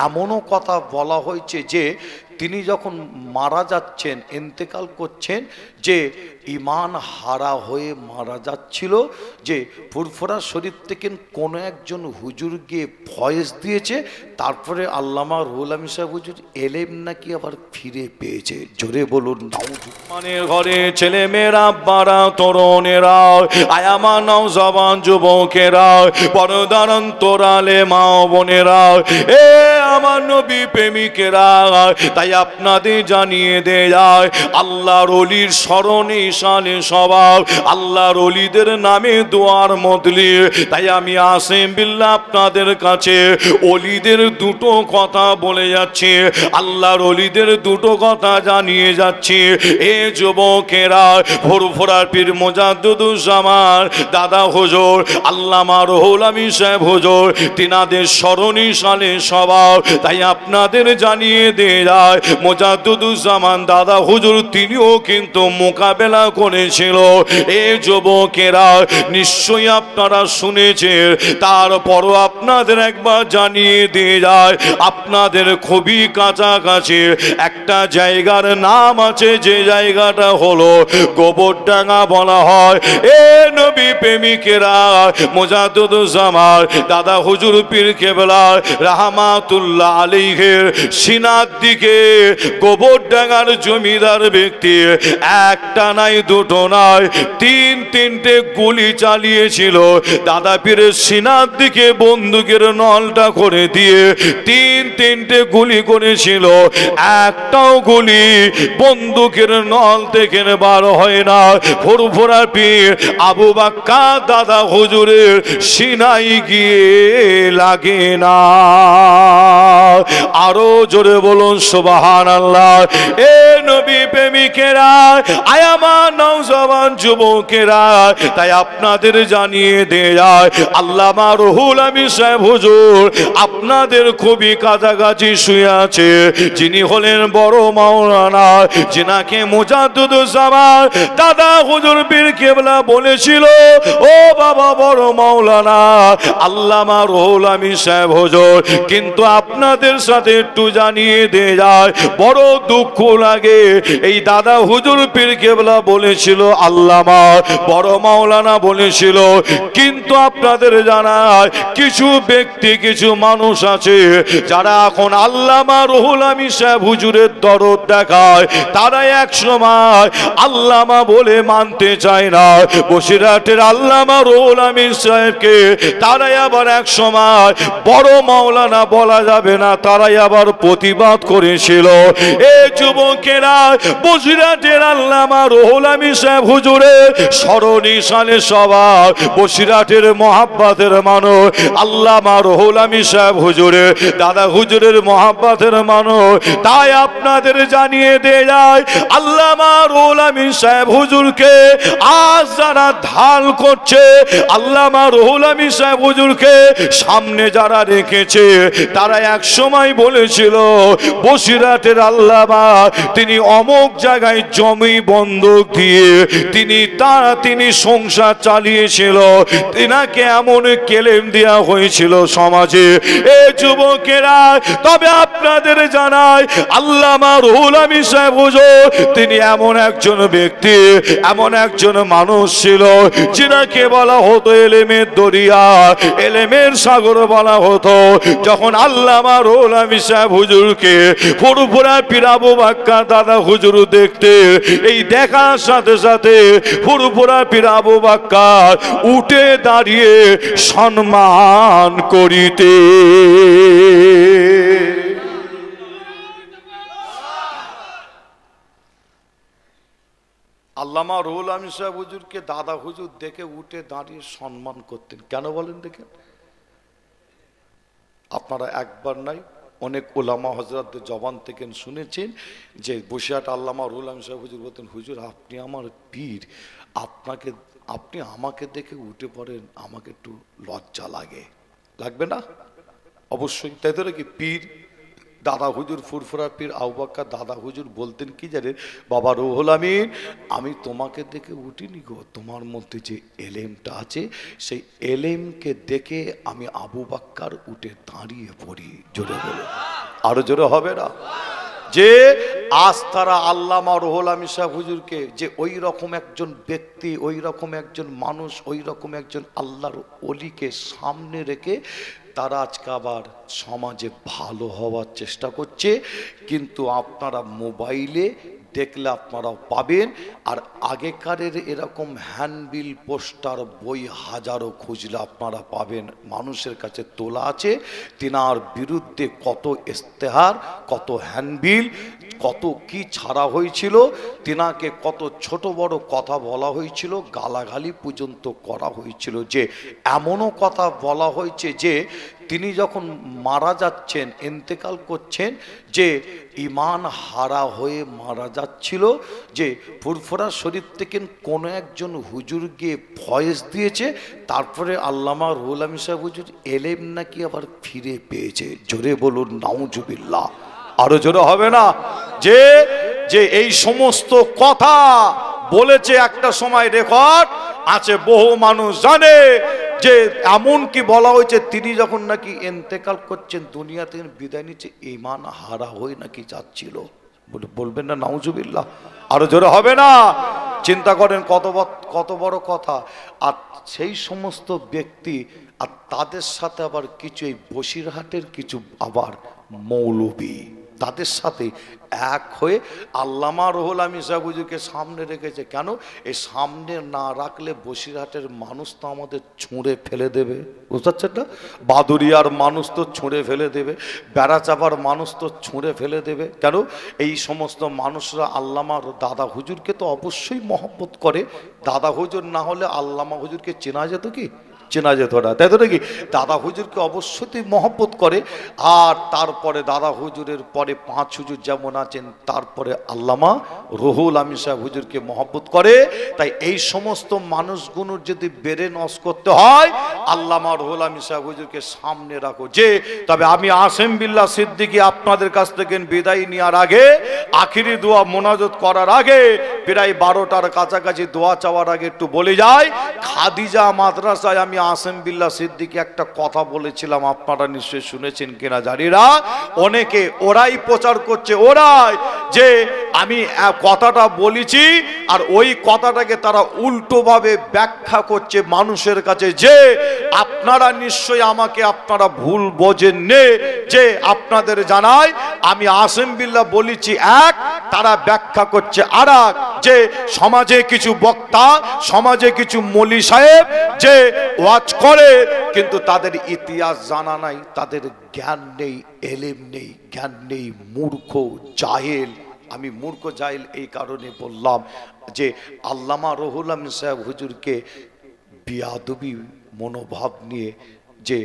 এমনও কথা বলা হয়েছে যে তিনি যখন মারা যাচ্ছেন, ইন্তেকাল করছেন, যে ইমান হারা হয়ে মারা যাচ্ছিল, যে ফুরফুরা শরীফ থেকে কোনো একজন হুজুর গিয়ে ভয়েস দিয়েছে, তারপরে আল্লামা রুহুল আমিন সাহেব হুজুর এলেম নাকি আবার ফিরে পেয়েছে। জোরে বলুন নাউজুবিল্লাহ। ঘরে ছেলে মেয়েরা, বারা তরুণেরা, আয়ামা নওজওয়ান যুবকেরা, পর্দার অন্তরালে মা বোনেরা, এ আমার নবী প্রেমিকেরা, তাই আপনাদের জানিয়ে দেয় আল্লাহর ওলির স্মরণে শানে স্বভাব, আল্লাহর ওলিদের নামে দোয়ার মতলি। তাই আমি আসিম বিল্লাহ আপনাদের কাছে ওলিদের দুটো কথা বলে যাচ্ছি, আল্লাহর ওলিদের দুটো কথা জানিয়ে যাচ্ছি। এ যুবকেরা, ফুরফুরার পীর মুজাদ্দিদুজ্জামান দাদা হুজুর আল্লামা রুহুল আমিন সাহেব হুজুর, তিনাদের স্মরণে শানে স্বভাব। তাই আপনাদের জানিয়ে দেয় মুজাদ্দিদুজ্জামান দাদা হুজুর তিনিও কিন্তু মোকাবেলা করেছিল। এ যুবকেরা, নিশ্চয়ই আপনারা শুনেছেন, তারপরও আপনাদের একবার জানিয়ে দিয়ে যায়, আপনাদের খুবই কাছাকাছি একটা জায়গার নাম আছে, যে জায়গাটা হলো গোবরডাঙ্গা বলা হয়। এ নবী প্রেমিকেরা, মুজাদ্দিদুজ্জামান দাদা হুজুর পীর কেবলা রাহমাতুল্লাহ আলাইহির সিনার দিকে গোবরডাঙ্গার জমিদার ব্যক্তি একটা নাই, দুটো নয়, তিনটে গুলি চালিয়েছিল দাদা পীরের সিনার দিকে, বন্দুকের নলটা করে দিয়ে তিনটে গুলি করেছিল। একটাও গুলি বন্দুকের নল থেকে বার হয় না। ফুরফুরা পীর আবু বাক্কার দাদা হুজুরের সিনাই গিয়ে লাগে না। আরো জোরে বলুন সুবহানাল্লাহ। এ নবী প্রেমিকেরা, আয়ামা নওজওয়ান যুবকেরা, তাই আপনাদের জানিয়ে দেয় আল্লামা রুহুল আমিন সাহেব হুজুর আপনাদের খুবই কাছাকাছি শুয়ে আছে, যিনি হলেন বড় মাওলানা, যিনাকে মুজাদ্দিদুজ্জামান দাদা হুজুর পীর কেবলা বলেছিল, ও বাবা বড় মাওলানা আল্লামা রুহুল আমিন সাহেব হুজুর, কিন্তু আপনাদের সাথে একটু জানিয়ে দিয়ে যায়, বড় দুঃখ লাগে, এই দাদা হুজুর পীর কেবলা বলেছিল, আল্লামা বড় মাওলানা বলেছিল, কিন্তু আপনাদের জানায় কিছু ব্যক্তি, কিছু মানুষ আছে যারা এখন আল্লামা রুহুল আমিন সাহেব হুজুরের দরদ দেখায়, তারা এক সময় আল্লামা বলে মানতে চায় না। বসিরহাটের আল্লামা রুহুল আমিন সাহেবকে তারাই আবার এক সময় বড় মাওলানা বলা যাবে না, তারাই আবার প্রতিবাদ করেছিল। এ যুবকেরা, বসিরহাটের আল্লামা রুহুল আমিন সাহেব হুজুরের স্মরণে শানে স্বভাব, বসিরহাটের মহাব্বতের মানুষ আল্লামা রুহুল আমিন সাহেব হুজুরের দাদা হুজুরের মহাব্বতের মানুষ। তাই আপনাদের জানিয়ে দিয়ে যায়, আল্লামা রুহুল আমিন সাহেব হুজুরকে আজ যারা ঢাল করছে, আল্লামা রুহুল আমিন সাহেব হুজুরকে সামনে যারা রেখেছে, তারা এক সময় বলেছিল বসিরহাটের আল্লামা তিনি অমুক জায়গায় জমি বন্ধক দিয়ে তিনি সংসার চালিয়েছিল, তিনাকে এমন কেলেম দেওয়া হয়েছিল সমাজে। এ যুবকেরা, তবে আপনাদের জানাই আল্লামা রুহুল আমিন সাহেব হুজুর তিনি এমন একজন ব্যক্তি, এমন একজন মানুষ ছিল, যিনাকে বলা হতো এলেমের দরিয়া, এলেমের সাগর বলা হতো। যখন আল্লামা রুহুল আমিন সাহেব হুজুরকে ফুরফুরা পীর আবু বাক্কার দাদা হুজুর দেখতে, এই দেখার সাথে সাথে ফুরফুরা পীর আবু বাক্কার উঠে দাঁড়িয়ে সম্মান করিতে। আল্লামা রুহুল আমিন সাহেব হুজুরকে দাদা হুজুর দেখে উঠে দাঁড়িয়ে সম্মান করতেন। কেন বলেন দেখেন? আপনারা একবার নাই অনেক ওলামা হযরতদের জবান থেকে শুনেছেন যে বসিরহাট আল্লামা রুহুল আমিন সাহেব হুজুর বলতেন, হুজুর আপনি আমার পীর, আপনি আমাকে দেখে উঠে পড়েন, আমাকে একটু লজ্জা লাগে। লাগবে না? অবশ্যই। তাই তো নাকি? পীর দাদা হুজুর ফুরফুরা পীর আবু বকর দাদা হুজুর বলতেন কি জানেন, বাবা রুহুল আমিন, আমি তোমাকে দেখে উঠিনি গো, তোমার মধ্যে যে এলেমটা আছে সেই এলেমকে দেখে আমি আবু বকর উঠে দাঁড়িয়ে পড়ি। জোরে বলো, আরো জোরে হবে না? যে আজ তারা আল্লামা রুহুল আমিন সাহেব হুজুরকে যে ওই রকম একজন ব্যক্তি, ওই রকম একজন মানুষ, ওই রকম একজন আল্লাহর ওলিকে সামনে রেখে তারা আজকে আবার সমাজে ভালো হওয়ার চেষ্টা করছে। কিন্তু আপনারা মোবাইলে দেখলে আপনারাও পাবেন। আর আগেকারের এরকম হ্যান্ডবিল পোস্টার বই হাজারো খুঁজলে আপনারা পাবেন, মানুষের কাছে তোলা আছে। তিনার বিরুদ্ধে কত ইস্তেহার, কত হ্যান্ডবিল, কত কি ছাড়া হয়েছিল, তিনাকে কত ছোট বড় কথা বলা হয়েছিল, গালাগালি পর্যন্ত করা হয়েছিল। যে এমনও কথা বলা হয়েছে যে তিনি যখন মারা যাচ্ছেন, ইন্তেকাল করছেন, যে ইমান হারা হয়ে মারা যাচ্ছিল, যে ফুরফুরা শরীফ থেকে কোনো একজন হুজুর গিয়ে ভয়েস দিয়েছে, তারপরে আল্লামা রুহুল আমিন সাহেব হুজুর এলেম নাকি আবার ফিরে পেয়েছে। জোরে বলুন নাউজুবিল্লাহ, আরো জোরে হবে না? যে যে এই সমস্ত কথা বলেছে, একটা সময় রেকর্ড আছে, বহু মানুষ জানে। যে এমন কি বলা হয়েছে তিনি যখন নাকি ইন্তেকাল করছেন, দুনিয়া থেকে বিদায় নিচ্ছে, ঈমান হারা হয়ে নাকি যাচ্ছিল। বলবেন না নাউজুবিল্লাহ, আরো জোরে হবে না? চিন্তা করেন কত বড় কথা। আর সেই সমস্ত ব্যক্তি, আর তাদের সাথে আবার কিছু এই বসিরহাটের কিছু আবার মৌলবী তাদের সাথে এক হয়ে আল্লামা রুহুল আমিন সাহেব হুজুরকে সামনে রেখেছে। কেন? এই সামনে না রাখলে বসিরহাটের মানুষ তো আমাদের ছুঁড়ে ফেলে দেবে, বুঝতে পারছেন না? বাদুরিয়ার মানুষ তো ছুঁড়ে ফেলে দেবে, বেড়াচাপার মানুষ তো ছুঁড়ে ফেলে দেবে। কেন? এই সমস্ত মানুষরা আল্লামা দাদা হুজুরকে তো অবশ্যই মহব্বত করে। দাদা হুজুর না হলে আল্লামা হুজুরকে চেনা যেত কি? চেনা যেত না, তাই তো নাকি? দাদা হুজুরকে অবশ্যই মহব্বত করে। আর তারপরে দাদা হুজুরের পরে পাঁচ হুজুর যেমন আছেন, তারপরে আল্লামা রুহুল আমিন সাহেব হুজুরকে মহব্বত করে। তাই এই সমস্ত মানুষগুলোর যদি বেড়ে নস করতে হয়, আল্লামা রুহুল আমিন সাহেব হুজুরকে সামনে রাখো। যে তবে আমি আসেম বিল্লাহ সিদ্দিকী আপনাদের কাছ থেকে বিদায় নেওয়ার আগে, আখিরি দোয়া মোনাজাত করার আগে, প্রায় 12টার কাছাকাছি দোয়া চাওয়ার আগে একটু বলে যাই, খাদিজা মাদ্রাসায় আমি আসেম বিল্লাহ সিদ্দিকী একটা কথা বলেছিলাম, আপনারা নিশ্চয়ই শুনেছেন কিনা জানি না। অনেকে ওরাই প্রচার করছে, ওরাই যে আমি কথাটা বলেছি, আর ওই কথাটাকে তারা উল্টোভাবে ব্যাখ্যা করছে মানুষের কাছে। যে আপনারা নিশ্চয়ই আমাকে আপনারা ভুল বোঝেন নে, যে আপনাদের জানাই আমি আসেম বিল্লাহ বলেছি এক, তারা ব্যাখ্যা করছে আর এক। যে সমাজে কিছু বক্তা, সমাজে কিছু মৌলী সাহেব যে ওয়াজ করে, কিন্তু তাদের ইতিহাস জানা নাই, তাদের জ্ঞান নেই, এলেম নেই, জ্ঞান নেই, মূর্খ জাহেল। আমি মূর্খ জাহেল এই কারণে বললাম যে আল্লামা রুহুল আমিন সাহেব হুজুরকে বিয়াদবি মনোভাব নিয়ে, যে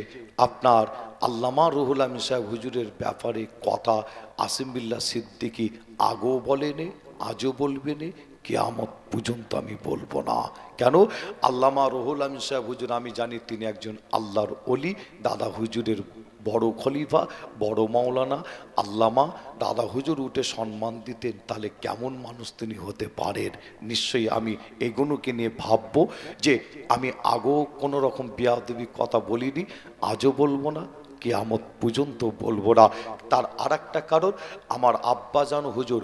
আপনার আল্লামা রুহুল আমিন সাহেব হুজুরের ব্যাপারে কথা আসেম বিল্লাহ সিদ্দিকী আগেও বলেনি, আজও বলবে না, কিয়ামত পর্যন্ত আমি বলবো না। কেন? আল্লামা রুহুল আমিন সাহেব হুজুর আমি জানি তিনি একজন আল্লাহর ওলি, দাদা হুজুরের বড় খলিফা, বড় মাওলানা আল্লামা দাদা হুজুর উঠে সম্মান দিতেন, তাহলে কেমন মানুষ তিনি হতে পারেন। নিশ্চয়ই আমি এগুলোকে নিয়ে ভাববো, যে আমি আগেও কোনো রকম বেয়াদবি কথা বলিনি, আজও বলবো না, কিয়ামত পর্যন্ত বলবো না। তার আর একটা কারণ, আমার আব্বাজান হুজুর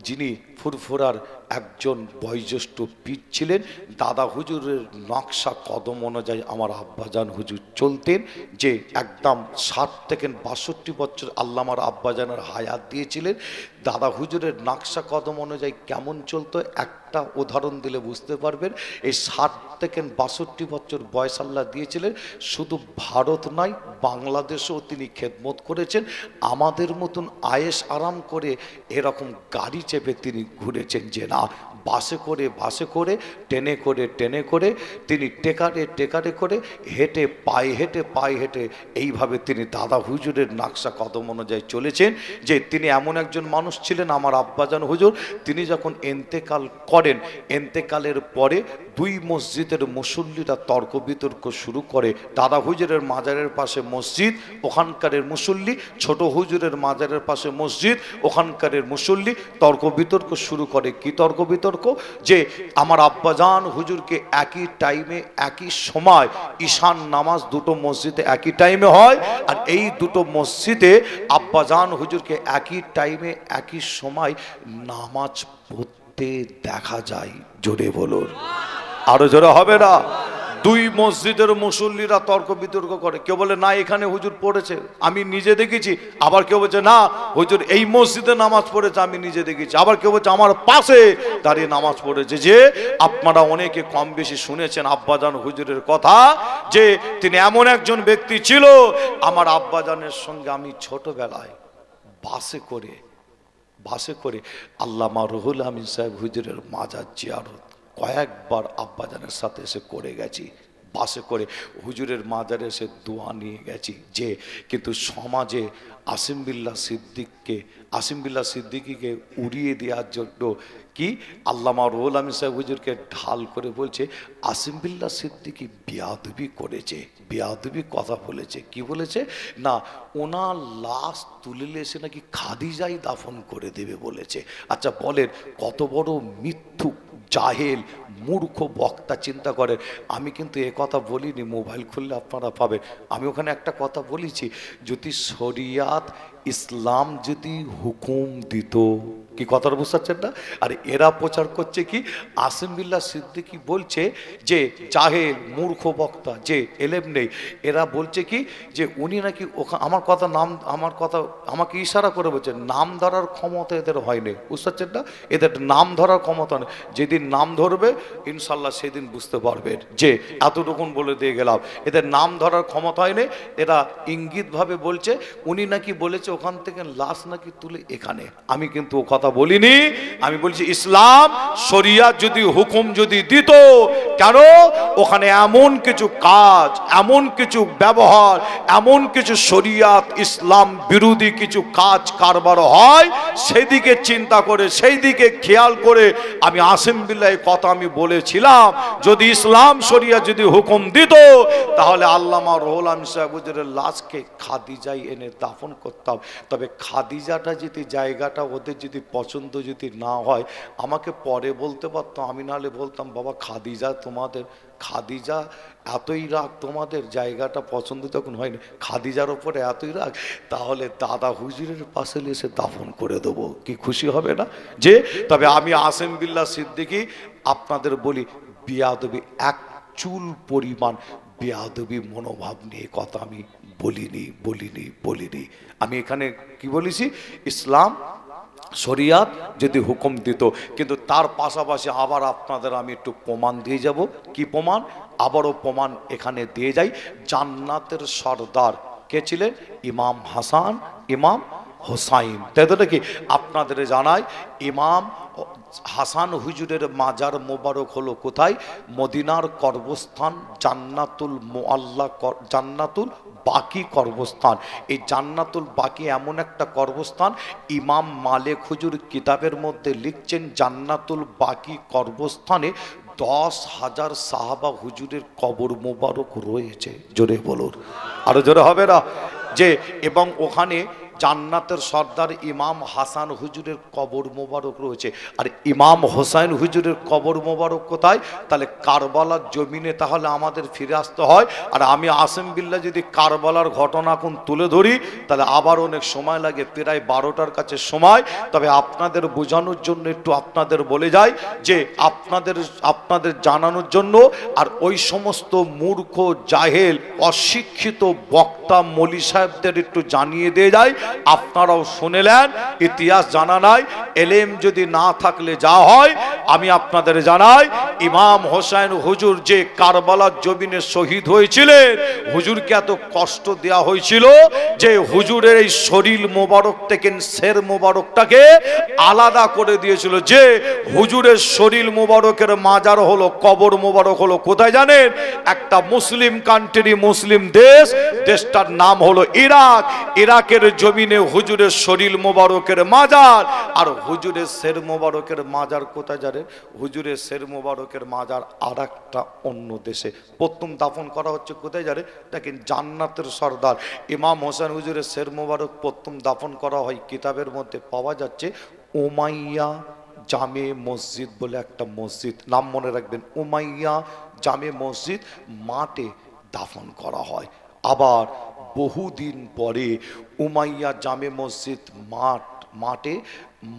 যিনি ফুরফুরার একজন বয়োজ্যেষ্ঠ পীর ছিলেন, দাদা হুজুরের নকশা কদম অনুযায়ী আমার আব্বাজান হুজুর চলতেন। যে একদম 60 থেকে 62 বছর আল্লামার আব্বাজানের হায়াত দিয়েছিলেন। দাদা হুজুরের নকশা কদম অনুযায়ী কেমন চলতো একটা উদাহরণ দিলে বুঝতে পারবেন। এই 60 থেকে 62 বছর বয়স আল্লাহ দিয়েছিলেন। শুধু ভারত নয়, বাংলাদেশেও তিনি খেদমত করেছেন। আমাদের মতন আয়েশ আরাম করে এরকম গাড়ি চেপে তিনি ঘুরেছেন যে না, বাসে করে ট্রেনে করে তিনি টেকারে করে হেঁটে পায়ে হেঁটে এইভাবে তিনি দাদা হুজুরের নকশা কদম অনুযায়ী চলেছেন। যে তিনি এমন একজন মানুষ ছিলেন, আমার আব্বাজান হুজুর তিনি যখন ইন্তেকাল করেন, এন্তেকালের পরে দুই মসজিদের মুসল্লিরা তর্ক বিতর্ক শুরু করে। দাদা হুজুরের মাজারের পাশে মসজিদ, ওখানকারের মুসল্লি, ছোট হুজুরের মাজারের পাশে মসজিদ, ওখানকারের মুসল্লি তর্ক বিতর্ক শুরু করে। কি তর্ক বিতর্ক? যে আমার আব্বাজান হুজুরকে একই টাইমে একই সময় ঈশান নামাজ দুটো মসজিদে একই টাইমে হয়, আর এই দুটো মসজিদে আব্বাজান হুজুরকে একই টাইমে একই সময় নামাজ পড়তে দেখা যায়। জোরে বলুন, আরো জোরে হবে না? দুই মসজিদের মুসল্লিরা তর্ক বিতর্ক করে। কেউ বলে না এখানে হুজুর পড়েছে, আমি নিজে দেখেছি। আবার কেউ বলছে না হুজুর এই মসজিদে নামাজ পড়েছে, আমি নিজে দেখেছি। আবার কেউ বলছে আমার পাশে দাঁড়িয়ে নামাজ পড়েছে। যে আপনারা অনেকে কম বেশি শুনেছেন আব্বাজান হুজুরের কথা, যে তিনি এমন একজন ব্যক্তি ছিল, আমার আব্বাজানের সঙ্গে আমি ছোটবেলায় বাসে করে আল্লামা রুহুল আমিন সাহেব হুজুরের মাজার জিয়ারত কয়েকবার আব্বাজানের সাথে এসে করে গেছি। বাসে করে হুজুরের মাজারে এসে দোয়া নিয়ে গেছি। যে কিন্তু সমাজে আসিম বিল্লাহ সিদ্দিকীকে উড়িয়ে দেওয়ার জন্য কি আল্লামা রুহুল আমিন সাহেব হুজুরকে ঢাল করে বলছে আসিম বিল্লাহ সিদ্দিকী বেয়াদবি করেছে, বেয়াদবি কথা বলেছে। কি বলেছে? না ওনার লাশ তুলে এসে নাকি খাদিজাই দাফন করে দেবে বলেছে। আচ্ছা বলেন কত বড় মিথ্যুক, জাহেল, মূর্খ বক্তা। চিন্তা করেন, আমি কিন্তু এ কথা বলিনি, মোবাইল খুললে আপনারা পাবেন। আমি ওখানে একটা কথা বলেছি, যদি শরিয়াত ইসলাম যদি হুকুম দিত, কি কথাটা বুঝতে পারছেন না? আর এরা প্রচার করছে কি আসিম বিল্লাহ সিদ্দিকী বলছে যে জাহেল, মূর্খ বক্তা, যে এলেম নেই। এরা বলছে কি যে উনি নাকি আমার কথা আমাকে ইশারা করে বলছে নাম ধরার ক্ষমতা এদের হয়নি। বুঝতে পারছেন না? এদের নাম ধরার ক্ষমতা নেই। যেদিন নাম ধরবে ইনশাল্লাহ সেদিন বুঝতে পারবেন। যে এতটুকুন বলে দিয়ে গেলাম, এদের নাম ধরার ক্ষমতা হয়নি। এরা ইঙ্গিতভাবে বলছে উনি নাকি বলেছে ওখান থেকে লাশ নাকি তুলে এখানে। আমি কিন্তু ও কথা বলিনি। আমি বলছি ইসলাম শরিয়াত যদি হুকুম যদি দিত, কেন ওখানে এমন কিছু কাজ, এমন কিছু ব্যবহার, এমন কিছু শরিয়াত ইসলাম বিরোধী কিছু কাজ কারবার হয়, সেদিকে চিন্তা করে, সেই দিকে খেয়াল করে আমি আসিম বিল্লাহ কথা আমি বলেছিলাম। যদি ইসলাম শরিয়াত যদি হুকুম দিত, তাহলে আল্লামা রুহুল আমিন সাহেব হুজুরের লাশকে খাদিজায় এনে দাফন করতাম। তবে খাদিজাটা যদি জায়গাটা ওদের যদি পছন্দ যদি না হয়, আমাকে পরে বলতে পারতো, আমি নাহলে বলতাম বাবা খাদিজা এতই রাগ তোমাদের, জায়গাটা পছন্দ তখন হয়নি, খাদিজার ওপরে এতই রাগ, তাহলে দাদা হুজুরের পাশে এসে দাফন করে দেবো। কি খুশি হবে না? যে তবে আমি আসিম বিল্লাহ সিদ্দিকী আপনাদের বলি বেয়াদবি, এক চুল পরিমাণ বেয়াদবি মনোভাব নিয়ে কথা আমি বলিনি। আমি এখানে কি বলেছি, ইসলাম শরিয়াত যদি হুকুম দিত। কিন্তু তার পাশাপাশি আবার আপনাদের আমি একটু প্রমাণ দিয়ে যাব। কি প্রমাণ? আবারও প্রমাণ এখানে দিয়ে যাই। জান্নাতের সর্দার কে ছিলেন? ইমাম হাসান, ইমাম হোসাইন। তাই তো নাকি? আপনাদের জানাই ইমাম হাসান হুজুরের মাজার মোবারক হলো কোথায়? মদিনার কর্মস্থান জান্নাতুল মুআল্লা, জান্নাতুল বাকি কর্মস্থান। এই জান্নাতুল বাকি এমন একটা কর্মস্থান, ইমাম মালিক হুজুর কিতাবের মধ্যে লিখছেন জান্নাতুল বাকি কর্মস্থানে 10,000 সাহাবা হুজুরের কবর মোবারক রয়েছে। জোরে বলুন, আরো জোরে হবে না? যে এবং ওখানে জান্নাতের সর্দার ইমাম হাসান হুজুরের কবর মোবারক রয়েছে। আর ইমাম হোসাইন হুজুরের কবর মোবারক কোথায়? তাহলে কারবালার জমিনে তাহলে আমাদের ফিরে আসতে হয়। আর আমি আসিম বিল্লাহ যদি কারবালার ঘটনা কোন তুলে ধরি, তাহলে আবার অনেক সময় লাগে, প্রায় 12টার কাছে সময়। তবে আপনাদের বোঝানোর জন্য একটু আপনাদের বলে যাই, যে আপনাদের জানানোর জন্য, আর ওই সমস্ত মূর্খ, জাহেল, অশিক্ষিত বক্তা মৌলী সাহেবদের একটু জানিয়ে দিয়ে যায়। আপনারাও শুনেলেন, ইতিহাস জানা নাই, এলেম যদি না থাকলে যা হয়। আমি আপনাদের জানাই, ইমাম হোসেন হুজুর যে কারবালার জমিনে শহীদ হয়েছিলেন, হুজুরকে এত কষ্ট দেয়া হয়েছিল যে হুজুরের এই শরীর মোবারক থেকে শের মোবারকটাকে আলাদা করে দিয়েছিল। যে হুজুরের শরীর মোবারকের মাজার হলো, কবর মোবারক হলো কোথায় জানেন? একটা মুসলিম কান্ট্রি, মুসলিম দেশটার নাম হলো ইরাক। ইরাকের জমি জমিনে হুজুরের শরীর মোবারকের মাজার, আর হুজুরের শের মোবারকের মাজার কোথায় জানেন? হুজুরের শের মোবারকের মাজার আর একটা অন্য দেশে। প্রথম দাফন করা হচ্ছে কোথায় জানেন? দেখেন, জান্নাতের সর্দার ইমাম হোসেন হুজুরের শের মোবারক প্রথম দাফন করা হয়, কিতাবের মধ্যে পাওয়া যাচ্ছে উমাইয়া জামে মসজিদ বলে একটা মসজিদ, নাম মনে রাখবেন, উমাইয়া জামে মসজিদ মাঠে দাফন করা হয়। আবার বহুদিন পরে উমাইয়া জামে মসজিদ মাঠে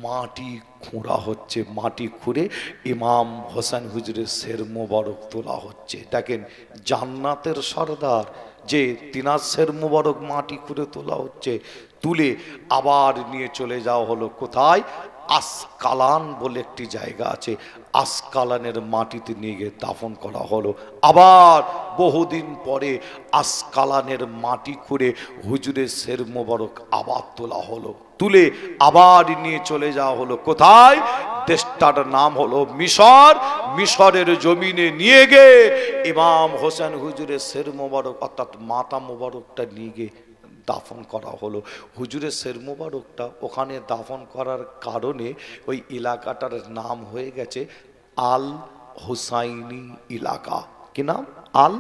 মাটি খুঁড়া হচ্ছে, মাটি খুঁড়ে ইমাম হোসেন হুজুরের শের মোবারক তোলা হচ্ছে। দেখেন, জান্নাতের সর্দার যে তিনার শের মোবারক মাটি খুঁড়ে তোলা হচ্ছে, তুলে আবার নিয়ে চলে যাওয়া হলো কোথায়? আসকালান বলে একটি জায়গা আছে, আসকালানের মাটিতে নিয়ে গিয়ে দাফন করা হলো। আবার বহুদিন পরে আসকালানের মাটি খুঁড়ে হুজুরের শের মোবারক আবার তোলা হলো, তুলে আবার নিয়ে চলে যাওয়া হলো কোথায়? দেশটার নাম হলো মিশর। মিশরের জমিনে নিয়ে গিয়ে ইমাম হোসেন হুজুরের শের মোবারক অর্থাৎ মাথা মোবারকটা নিয়ে গিয়ে দাফন করা হলো। হুজুরের শের মোবারকটা ওখানে দাফন করার কারণে ওই এলাকাটার নাম হয়ে গেছে আল হুসাইনি এলাকা। কি নাম? আল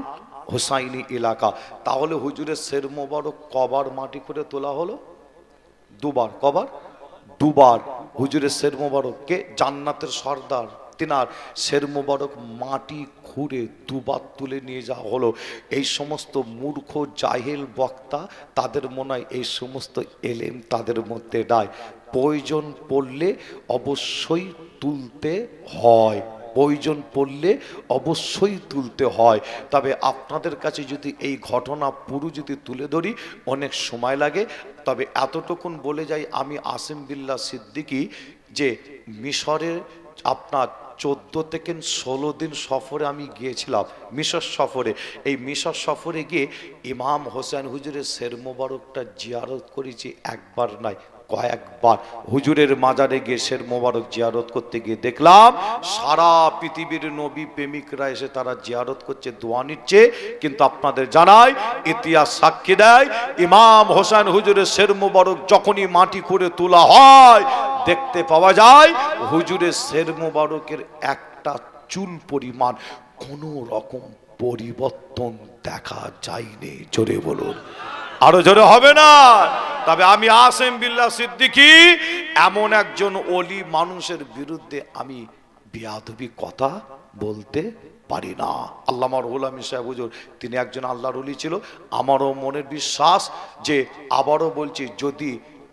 হুসাইনি এলাকা। তাহলে হুজুরের শের মোবারক কবার মাটি করে তোলা হলো? দুবার। কবার? দুবার। হুজুরের শের মোবারককে জান্নাতের সর্দার তিনার শের মোবারক মাটি খুঁড়ে দুবার তুলে নিয়ে যাওয়া হলো। এই সমস্ত মূর্খ জাহেল বক্তা, তাদের মনে হয় এই সমস্ত এলেম তাদের মধ্যে নাই। প্রয়োজন পড়লে অবশ্যই তুলতে হয়, প্রয়োজন পড়লে অবশ্যই তুলতে হয়। তবে আপনাদের কাছে যদি এই ঘটনা পুরো যদি তুলে ধরি অনেক সময় লাগে, তবে এতটুকুন বলে যাই, আমি আসিম বিল্লাহ সিদ্দিকী যে মিশরের আপনার 14 থেকে 16 দিন সফরে আমি গিয়েছিলাম, মিশর সফরে। এই মিশর সফরে গিয়ে ইমাম হোসেন হুজুরের শের মোবারকটা জিয়ারত করেছি, একবার নয় কয়েকবার। হুজুরের মাজারে গিয়ে শের মোবারক জিয়ারত করতে গিয়ে দেখলাম সারা পৃথিবীর নবী প্রেমিকরা এসে তারা জিয়ারত করছে, দোয়া নিচ্ছে। কিন্তু আপনাদের জানাই, ইতিহাস সাক্ষী দেয়, ইমাম হোসেন হুজুরের শের মোবারক যখনই মাটি করে তোলা হয়, দেখতে পাওয়া যায় হুজুরের শের মোবারকের একটা চুল পরিমাণ কোনো রকম পরিবর্তন দেখা যায়নি। জোরে বলুন, আরো জোরে হবে না? তবে আমি আসিম বিল্লাহ সিদ্দিকী এমন একজন ওলি মানুষের বিরুদ্ধে আমি বেয়াদবি কথা বলতে পারি না। আল্লামা রুহুল আমিন সাহেব হুজুর তিনি একজন আল্লাহর ওলি ছিল। আমারও মনের বিশ্বাস যে, আবারও বলছি, যদি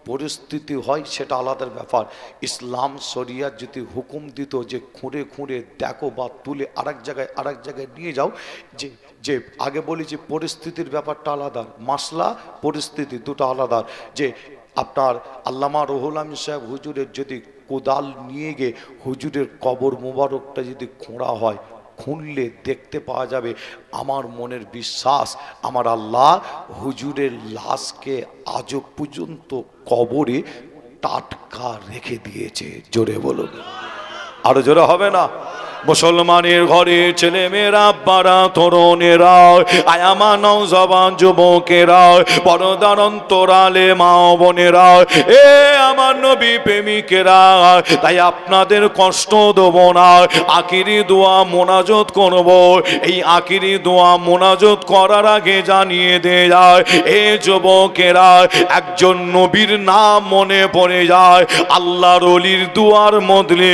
পরিস্থিতি হয় সেটা আলাদা ব্যাপার। ইসলাম শরিয়া যদি হুকুম দিত যে খুঁড়ে খুঁড়ে দেখো বা তুলে আরেক জায়গায় নিয়ে যাও, যে যে আগে বলি যে পরিস্থিতির ব্যাপারটা আলাদা, মাসলা পরিস্থিতি দুটো আলাদা। যে আপনার আল্লামা রুহুল আমিন সাহেব হুজুরের যদি কোদাল নিয়ে গিয়ে হুজুরের কবর মোবারকটা যদি খোঁড়া হয়, খুঁড়লে দেখতে পাওয়া যাবে, আমার মনের বিশ্বাস আমার আল্লাহ হুজুরের লাশকে আজও পর্যন্ত কবরে টাটকা রেখে দিয়েছে। জোরে বলুন, আরো জোরে হবে না? মুসলমানের ঘরে ছেলে মেয়েরা, আব্বারা, তরুণেরা, আয়ামা নওজওয়ান যুবকেরা, পর্দার অন্তরালে মা বোনেরা, এ আমার নবী প্রেমিকেরা, তাই আপনাদের কষ্ট দেব না। আখিরি দোয়া মোনাজাত করব। এই আখিরি দোয়া মোনাজাত করার আগে জানিয়ে দেয় যায়, এ যুবকেরা, একজন নবীর নাম মনে পড়ে যায়, আল্লাহর ওলির দুয়ার মধ্যে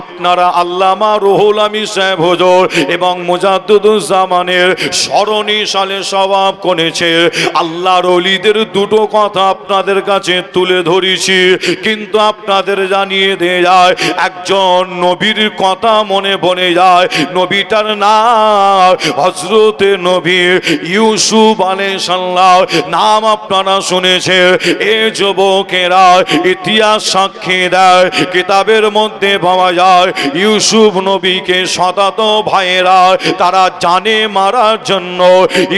আপনারা আল্লামা রুহুল আমিন সাহেব হুজুর এবং মুজাদ্দিদুজ্জামানের স্মরণী সালে সওয়াব করেছে। আল্লাহর ওলিদের দুটো কথা আপনাদের কাছে তুলে ধরেছি, কিন্তু আপনাদের জানিয়ে দিয়ে যায়, একজন নবীর কথা মনে পড়ে যায়। নবীটার নাম হযরতে নবী ইউসুফ আলাইহিস সালাম, নাম আপনারা শুনেছেন। এ যুবকেরা, ইতিহাস সাক্ষী দেয়, কিতাবের মধ্যে পাওয়া যায় ইউসুফ নবী নবীকে শতাত ভাইয়েরা তারা জানে মারার জন্য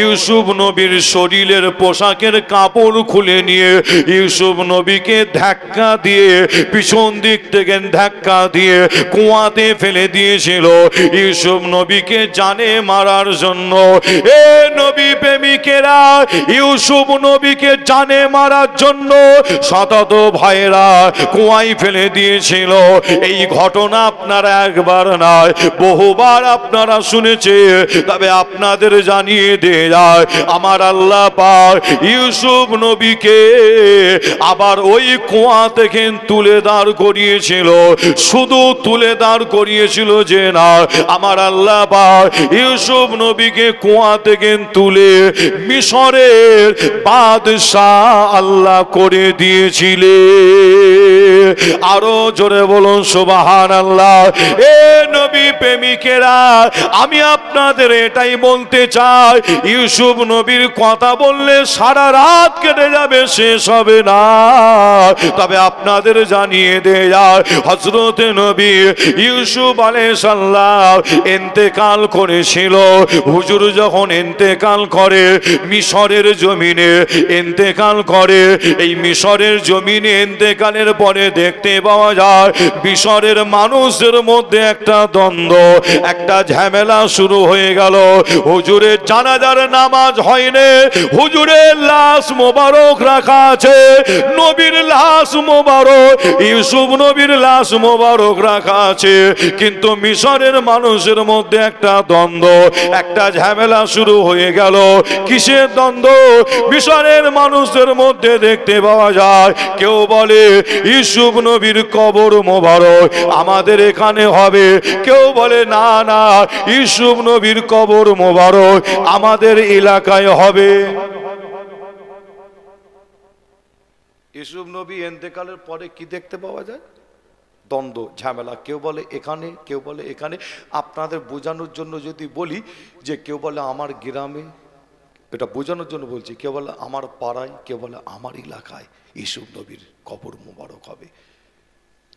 ইউসুফ নবীর শরীরের পোশাকের কাপড় খুলে নিয়ে ইউসুফ নবীকে ধাক্কা দিয়ে পিছন দিক থেকে ধাক্কা দিয়ে কুয়াতে ফেলে দিয়েছিল ইউসুফ নবীকে জানে মারার জন্য। এ নবী প্রেমিকেরা, ইউসুফ নবীকে জানে মারার জন্য শতাত ভাইয়েরা কুয়ায় ফেলে দিয়েছিল। এই ঘটনা আপনারা একবার নয় বহুবার আপনারা শুনেছে, তবে আপনাদের জানিয়ে দিয়ে যায় আমার আল্লাহ পাক ইউসুফ নবীকে আবার ওই কুয়া থেকে তুলে দাঁড় করিয়েছিল। শুধু তুলে দাঁড় করিয়েছিল যে না, আমার আল্লাহ পাক ইউসুফ নবীকে কুয়া থেকে তুলে মিশরের বাদশাহ আল্লাহ করে দিয়েছিলেন। আরো জোরে বলুন সুবহানাল্লাহ। এ নবী প্রেমিকেরা, আমি আপনাদের এটাই বলতে চাই, ইউসুফ নবীর কথা বললে সারা রাত কেটে যাবে, শেষ হবে না। তবে আপনাদের জানিয়ে দেয় হযরত নবী ইউসুফ আলাইহিস সালাম ইন্তেকাল করেছিল। হুজুর যখন ইন্তেকাল করে মিশরের জমিনে ইন্তেকাল করে, এই মিশরের জমিনে ইন্তেকালের পরে দেখতে পাওয়া যায় মিশরের মানুষদের মধ্যে একটা দ্বন্দ্ব, একটা ঝামেলা শুরু হয়ে গেল। হুজুরের জানাজার নামাজ হয়নি, হুজুরের লাশ মোবারক রাখা আছে, নবীর লাশ মোবারক ইউসুফ নবীর লাশ মোবারক রাখা আছে, কিন্তু মিশরের মানুষের মধ্যে একটা দ্বন্দ্ব, একটা ঝামেলা শুরু হয়ে গেল। কিসের দ্বন্দ্ব? মিশরের মানুষদের মধ্যে দেখতে পাওয়া যায় কেউ বলে ইউসুফ নবীর কবর মোবারক আমাদের এখানে হবে, কেউ বলে না না ইউসুফ নবীর কবর মোবারক আমাদের এলাকায় হবে। ইউসুফ নবী ইন্তেকালের পরে কি দেখতে পাওয়া যায়? দ্বন্দ্ব, ঝামেলা। কেউ বলে এখানে, কেউ বলে এখানে। আপনাদের বোঝানোর জন্য যদি বলি যে কেউ বলে আমার গ্রামে, এটা বোঝানোর জন্য বলছি, কেউ বলে আমার পাড়ায়, কেউ বলে আমার এলাকায় ইউসুফ নবীর কবর মোবারক হবে।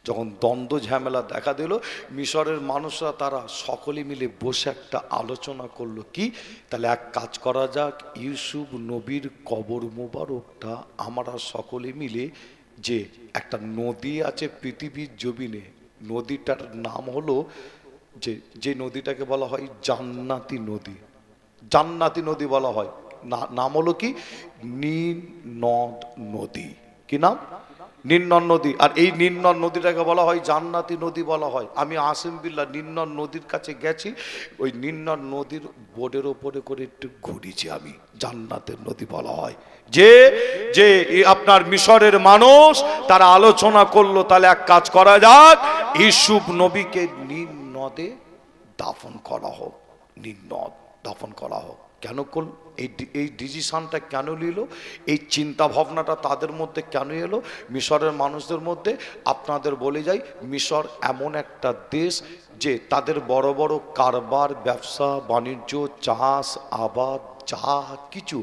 যখন দ্বন্দ্ব ঝামেলা দেখা দিল, মিশরের মানুষরা তারা সকলে মিলে বসে একটা আলোচনা করলো, কি তাহলে এক কাজ করা যাক, ইউসুফ নবীর কবর মোবারকটা আমরা সকলে মিলে, যে একটা নদী আছে পৃথিবীর জমিনে, নদীটার নাম হলো যে নদীটাকে বলা হয় জান্নাতি নদী, জান্নাতি নদী বলা হয়, নাম হলো কি নীল নদ নদী। কি নাম? নীলনদ নদী। আর এই নীলনদ নদীটাকে বলা হয় জান্নাতি নদী বলা হয়। আমি আসিম বিল্লাহ নীলনদ নদীর কাছে গেছি, ওই নীলনদ নদীর বোর্ডের ওপরে করে একটু ঘুরেছি আমি, জান্নাতের নদী বলা হয়। যে যে আপনার মিশরের মানুষ তারা আলোচনা করলো, তাহলে এক কাজ করা যাক, ইউসুফ নবীকে নীল নদে দাফন করা হোক, নীল নদ দাফন করা হোক। কেন করল এই ডিসিশনটা, কেন নিল এই চিন্তা ভাবনাটা তাদের মধ্যে কেন এলো মিশরের মানুষদের মধ্যে? আপনাদের বলে যাই, মিশর এমন একটা দেশ যে তাদের বড় বড় কারবার, ব্যবসা বাণিজ্য, চাষ আবাদ যা কিছু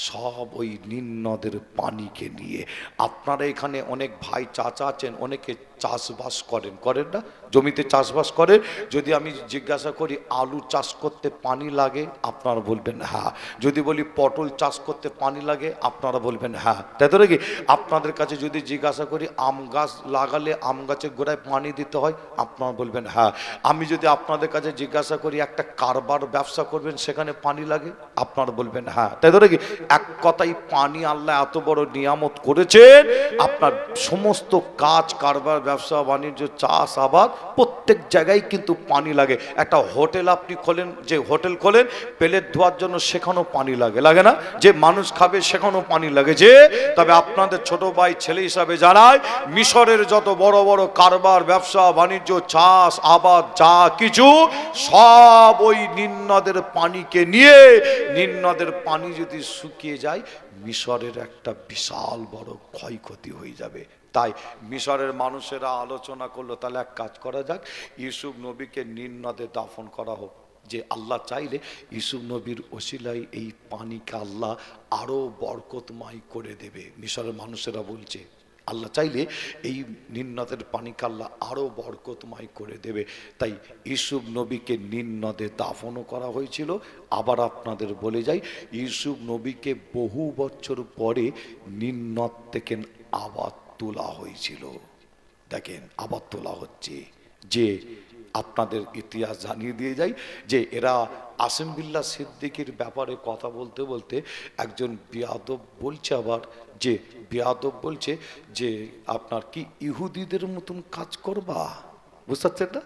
সব ওই নীল নদের পানিকে নিয়ে। আপনারা এখানে অনেক ভাই চাচা আছেন, অনেকে চাষবাস করেন না, জমিতে চাষবাস করেন। যদি আমি জিজ্ঞাসা করি আলু চাষ করতে পানি লাগে, আপনারা বলবেন হ্যাঁ। যদি বলি পটল চাষ করতে পানি লাগে, আপনারা বলবেন হ্যাঁ, তাই তো নাকি? আপনাদের কাছে যদি জিজ্ঞাসা করি আম গাছ লাগালে আম গাছের গোড়ায় পানি দিতে হয়, আপনারা বলবেন হ্যাঁ। আমি যদি আপনাদের কাছে জিজ্ঞাসা করি একটা কারবার ব্যবসা করবেন, সেখানে পানি লাগে, আপনারা বলবেন হ্যাঁ, তাই তো নাকি? এক কথাই পানি আল্লাহ এত বড় নিয়ামত করেছেন, আপনার সমস্ত কাজ কারবার, ব্যবসা বাণিজ্য, চাষ আবাদ প্রত্যেক জায়গায় কিন্তু পানি লাগে। একটা হোটেল আপনি খোলেন, যে হোটেল খোলেন প্লেট ধোয়ার জন্য, সেখানেও পানি লাগে, লাগে না? যে মানুষ খাবে সেখানেও পানি লাগে। যে তবে আপনাদের ছোট ভাই ছেলে হিসাবে জানায়, মিশরের যত বড় বড় কারবার, ব্যবসা বাণিজ্য, চাষ আবাদ যা কিছু সব ওই নীল নদের পানিকে নিয়ে, নীল নদের পানি যদি শুকিয়ে যায় মিশরের একটা বিশাল বড় ক্ষয়ক্ষতি হয়ে যাবে। তাই মিশরের মানুষেরা আলোচনা করলো, তাহলে এক কাজ করা যাক, ইউসুফ নবীকে নীল নদে দাফন করা হোক। যে আল্লাহ চাইলে ইউসুফ নবীর ওসিলায় এই পানিকে আল্লাহ আরো বরকতময় করে দেবে। মিশরের মানুষেরা বলছে আল্লাহ চাইলে এই নীল নদের পানিকে আল্লাহ আরও বরকতময় করে দেবে। তাই ইউসুফ নবীকে নীল নদে দাফনও করা হয়েছিল। আবার আপনাদের বলে যাই, ইউসুফ নবীকে বহু বছর পরে নীল নদ থেকে আবার তোলা হয়েছিল। দেখেন আবার তোলা হচ্ছে। যে আপনাদের ইতিহাস জানিয়ে দিয়ে যাই যে এরা আসিম বিল্লাহ সিদ্দিকীর ব্যাপারে কথা বলতে বলতে একজন বিয়াদব বলছে, আবার যে বিয়াদব বলছে যে আপনার কি ইহুদিদের মতন কাজ করবা, বুঝতে পারছেন না,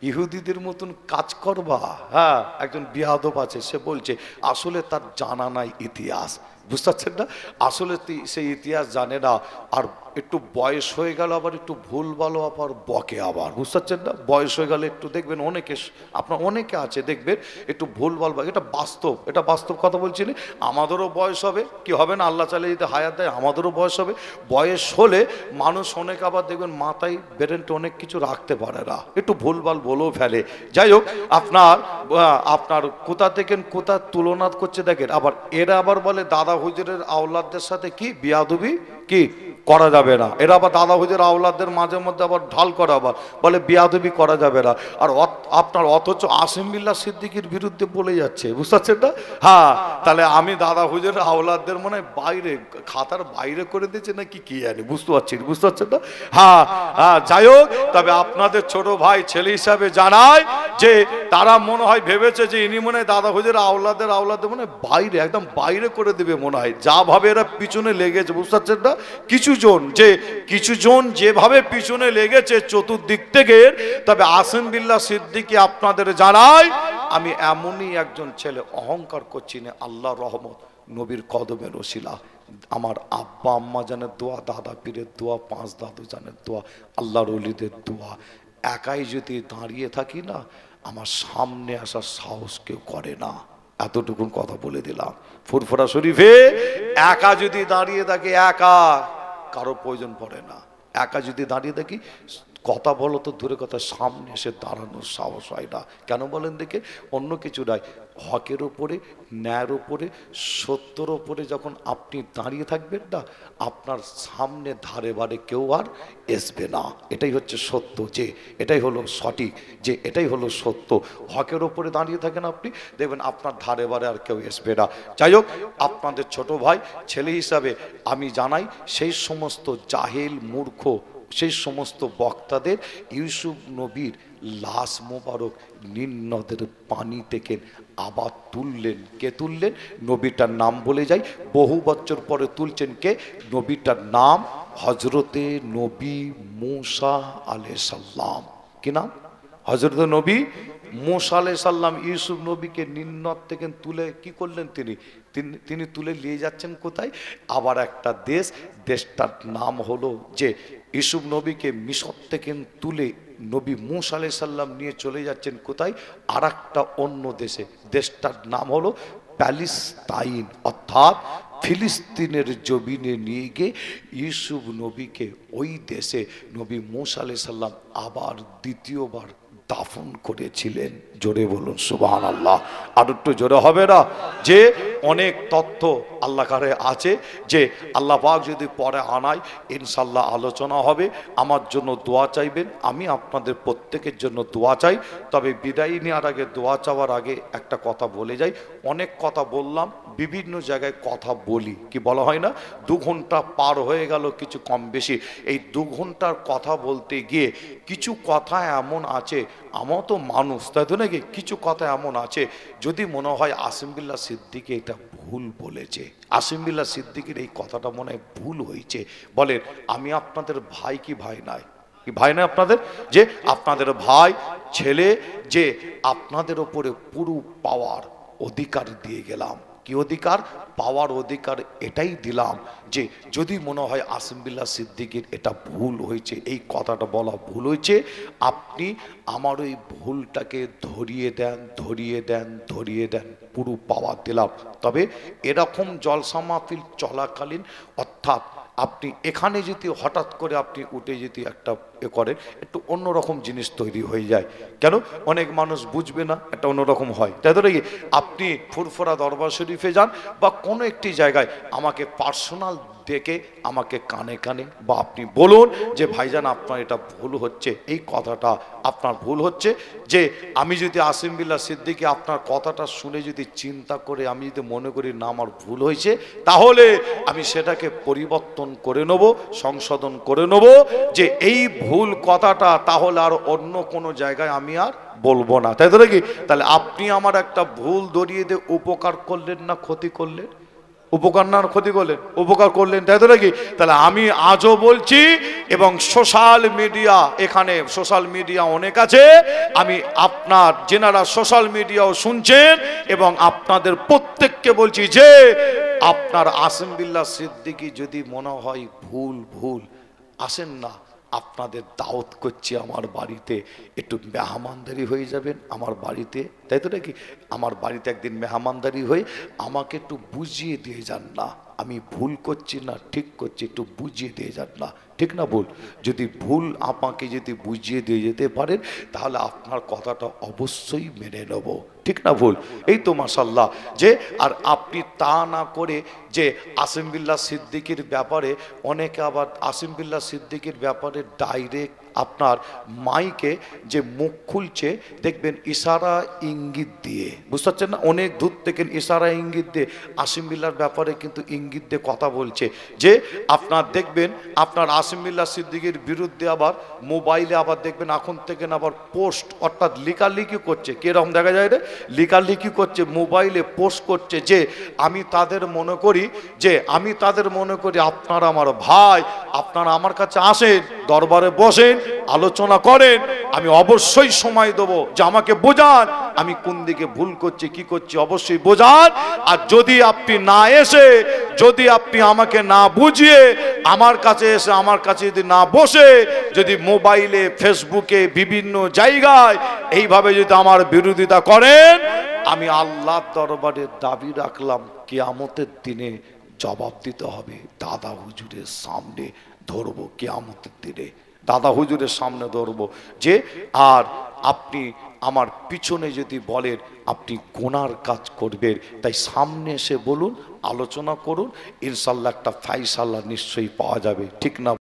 ইহুদিদের মতন কাজ করবা। হ্যাঁ, একজন বিয়াদব আছে, সে বলছে আসলে তার জানা নাই ইতিহাস, বুঝতে পারছেন না, আসলে সেই ইতিহাস জানে না। আর একটু বয়স হয়ে গেল আবার একটু ভুল ভালো আবার বকে আবার, বুঝতে পারছেন না, বয়স হয়ে গেলে একটু দেখবেন অনেকে, আপনার অনেকে আছে দেখবেন একটু ভুল ভাল, এটা বাস্তব, এটা বাস্তব কথা বলছি। আমাদেরও বয়স হবে, কি হবে না, আল্লাহ চাইলে যদি হায়াত দেয় আমাদেরও বয়স হবে। বয়স হলে মানুষ অনেক আবার দেখবেন মাথায় বেরেন্ট অনেক কিছু রাখতে পারে না, একটু ভুলভাল বলেও ফেলে। যাই হোক, আপনার কোথা থেকে কোথা তুলনা করছে দেখেন। আবার এরা আবার বলে দাদা হুজুরের আওলাদদের সাথে কি বিয়াদবি কি করা যাবে না। এরা আবার দাদা হুজুর আওলাদদের মাঝে মধ্যে আবার ঢাল করা, আবার বলে বিয়াদবি করা যাবে না। আর আপনার অথচ আসিম বিল্লাহ সিদ্দিকীর বিরুদ্ধে বলে যাচ্ছে, বুঝতে পারছেন না। হ্যাঁ, তাহলে আমি দাদা হুজুর আওলাদদের মনে হয় বাইরে, খাতার বাইরে করে দিয়েছে নাকি কি জানি, বুঝতে পারছেন না। হ্যাঁ হ্যাঁ, যাই হোক, তবে আপনাদের ছোট ভাই ছেলে হিসাবে জানায় যে তারা মনে হয় ভেবেছে যে ইনি মনে হয় দাদা হুজুর আওলাদের মনে হয় বাইরে, একদম বাইরে করে দেবে মনে হয়, যা ভাবে এরা পিছনে লেগেছে, বুঝতে পারছেন না। কিছুজন যেভাবে পিছনে লেগেছে চতুর্দিক থেকে, তবে আসিম বিল্লাহ সিদ্দিকী আপনাদের জানাই আমি এমনই একজন ছেলে, অহংকার করছি না, আল্লাহর রহমত, নবীর কদমের ওসিলা, আমার আব্বা আম্মা জানের দোয়া, দাদা পীরের দোয়া, 5 দাদু জানের দোয়া, আল্লাহর ওলিদের দোয়া, একাই যদি দাঁড়িয়ে থাকি না, আমার সামনে আসার সাহস কেউ করে না। এতটুকুন কথা বলে দিলাম। ফুরফুরা শরীফে একা যদি দাঁড়িয়ে থাকে, একা, কারো প্রয়োজন পড়ে না, একা যদি দাঁড়িয়ে থাকি, কথা বলো তো দূরে কথা, সামনে এসে দাঁড়ানোর সাহস হয় না। কেন বলেন দেখে, অন্য কিছু নয়, হকের ওপরে, ন্যায়ের ওপরে, সত্যর ওপরে যখন আপনি দাঁড়িয়ে থাকবেন না, আপনার সামনে ধারে বারে কেউ আর আসবে না। এটাই হচ্ছে সত্য, যে এটাই হলো সঠিক, যে এটাই হলো সত্য। হকের ওপরে দাঁড়িয়ে থাকেন আপনি, দেখবেন আপনার ধারে বারে আর কেউ আসবে না। যাই হোক, আপনাদের ছোট ভাই ছেলে হিসাবে আমি জানাই, সেই সমস্ত জাহেল মূর্খ, সেই সমস্ত বক্তাদের ইউসুফ নবীর লাশ মোবারক নীল নদের পানি থেকে আবার তুললেন। কে তুললেন? নবীটার নাম বলে যাই, বহু বছর পরে তুলছেন কে? নবীটার নাম হজরতে নবী মূসা আলাইহিস সালাম। কি নাম? হজরতে নবী মূসা আলাইহিস সালাম ইউসুফ নবীকে নীল নদ থেকে তুলে কি করলেন? তিনি তুলে নিয়ে যাচ্ছেন কোথায়? আবার একটা দেশটার নাম হলো, যে ইউসুফ নবীকে মিশর থেকে তুলে নবী মূসা আলাইহিস সালাম নিয়ে চলে যাচ্ছেন কোথায়? আর একটা অন্য দেশটার নাম হলো প্যালেস্তাইন, অর্থাৎ ফিলিস্তিনের জমিনে নিয়ে গিয়ে ইউসুফ নবীকে ওই দেশে নবী মূসা আলাইহিস সালাম আবার দ্বিতীয়বার দাফন করেছিলেন। জোরে বলুন সুবহানাল্লাহ। আর একটু জোরে হবে না? যে অনেক তথ্য আল্লাহ কারে আছে, যে আল্লাহ পাক যদি পরে আনায় ইনশাল্লাহ আলোচনা হবে। আমার জন্য দোয়া চাইবেন, আমি আপনাদের প্রত্যেকের জন্য দোয়া চাই। তবে বিদায় নেওয়ার আগে, দোয়া চাওয়ার আগে একটা কথা বলে যাই। অনেক কথা বললাম, বিভিন্ন জায়গায় কথা বলি, কি বলা হয় না, 2 ঘন্টা পার হয়ে গেল কিছু কম বেশি। এই 2 ঘন্টার কথা বলতে গিয়ে কিছু কথা এমন আছে, আমার তো মানুষ, তাই তো নাকি, কিছু কথা এমন আছে যদি মনে হয় আসিম বিল্লাহ সিদ্দিকী এটা ভুল বলেছে, আসিম বিল্লাহ সিদ্দিকীর এই কথাটা মনে হয় ভুল হয়েছে, বলেন আমি আপনাদের ভাই কি ভাই নাই? কি ভাই না আপনাদের? যে আপনাদের ভাই ছেলে, যে আপনাদের ওপরে পুরো পাওয়ার অধিকার দিয়ে গেলাম। কি অধিকার? পাওয়ার অধিকার এটাই দিলাম যে যদি মনে হয় আসিম বিল্লাহ সিদ্দিকীর এটা ভুল হয়েছে, এই কথাটা বলা ভুল হয়েছে, আপনি আমার ওই ভুলটাকে ধরিয়ে দেন, পুরো পাওয়ার দিলাম। তবে এরকম জলসা মাহফিল চলাকালীন, অর্থাৎ আপনি এখানে যদি হঠাৎ করে আপনি উঠে যদি একটা করেন, একটু অন্যরকম জিনিস তৈরি হয়ে যায়। কেন? অনেক মানুষ বুঝবে না, একটা অন্যরকম হয়, তাই তো আপনি ফুরফুরা দরবার শরীফে যান বা কোনো একটি জায়গায় আমাকে পার্সোনাল ডেকে আমাকে কানে কানে বা আপনি বলুন যে ভাইজান আপনার এটা ভুল হচ্ছে, এই কথাটা আপনার ভুল হচ্ছে। যে আমি যদি আসিম বিল্লাহ সিদ্দিকী আপনার কথাটা শুনে যদি চিন্তা করে আমি যদি মনে করি না আমার ভুল হয়েছে, তাহলে আমি সেটাকে পরিবর্তন করে নেব, সংশোধন করে নেব, যে এই ভুল কথাটা তাহলে আর অন্য কোনো জায়গায় আমি আর বলবো না। তাই তো নাকি? তাহলে আপনি আমার একটা ভুল ধরিয়ে দিয়ে উপকার করলেন না ক্ষতি করলেন? উপকার না ক্ষতি করলেন? উপকার করলেন, তাই তো নাকি? তাহলে আমি আজও বলছি, এবং সোশ্যাল মিডিয়া, এখানে সোশ্যাল মিডিয়া অনেক আছে, আমি আপনার যেনারা সোশ্যাল মিডিয়াও শুনছেন এবং আপনাদের প্রত্যেককে বলছি যে আপনার আসিম বিল্লাহ সিদ্দিকী যদি মনে হয় ভুল আসেন না, আপনাদের দাওয়াত করছি আমার বাড়িতে, একটু মেহমানদারি হয়ে যাবেন আমার বাড়িতে, তাই তো নাকি? আমার বাড়িতে একদিন মেহমানদারি হয়ে আমাকে একটু বুঝিয়ে দিয়ে যান না, আমি ভুল করছি না ঠিক করছি, একটু বুঝিয়ে দিয়ে যান না, ঠিক না ভুল? যদি ভুল আমাকে যদি বুঝিয়ে দিয়ে যেতে পারেন তাহলে আপনার কথাটা অবশ্যই মেনে নেব, ঠিক না ভুল? এই তো মাশাআল্লাহ। যে আর আপনি তা না করে যে আসিম বিল্লাহ সিদ্দিকীর ব্যাপারে অনেকে আবার আসিম বিল্লাহ সিদ্দিকীর ব্যাপারে ডাইরেক্ট আপনার মাইকে যে মুখ খুলছে দেখবেন ইশারা ইঙ্গিত দিয়ে, বুঝতে পারছেন না? অনেক দূর থেকে ইশারা ইঙ্গিত দিয়ে আসিম বিল্লাহর ব্যাপারে কিন্তু ইঙ্গিত দিয়ে কথা বলছে। যে আপনার দেখবেন আপনার আসিম বিল্লাহ সিদ্দিকীর বিরুদ্ধে আবার মোবাইলে আবার দেখবেন এখন থেকে আবার পোস্ট, অর্থাৎ লেখালেখি করছে। কিরকম দেখা যায় রে? লেখালেখি করছে, মোবাইলে পোস্ট করছে যে আমি তাদের মনে করি আপনারা আমার ভাই, আপনারা আমার কাছে আসেন, দরবারে বসেন, আলোচনা করেন, আমি অবশ্যই সময় দেবো, যে আমাকে বোঝান আমি কোন দিকে ভুল করছি কি করছি, অবশ্যই বোঝান। আর যদি আপনি না এসে, যদি আপনি আমাকে না বুঝিয়ে আমার কাছে এসে আমার কাছে যদি না বসে, যদি মোবাইলে ফেসবুকে বিভিন্ন জায়গায় এইভাবে যদি আমার বিরোধিতা করেন, আমি আল্লাহর দরবারে দাবি রাখলাম কিয়ামতের দিনে জবাব দিতে হবে, দাদা হুজুরের সামনে ধরবো, কিয়ামতের দিনে দাদা হুজুরের সামনে ধরবো। যে আর আপনি আমার পিছনে যদি বলেন আপনি গুনার কাজ করবেন, তাই সামনে এসে বলুন, আলোচনা করুন, ইনশাল্লাহ একটা ফায়সালা নিশ্চয়ই পাওয়া যাবে, ঠিক না?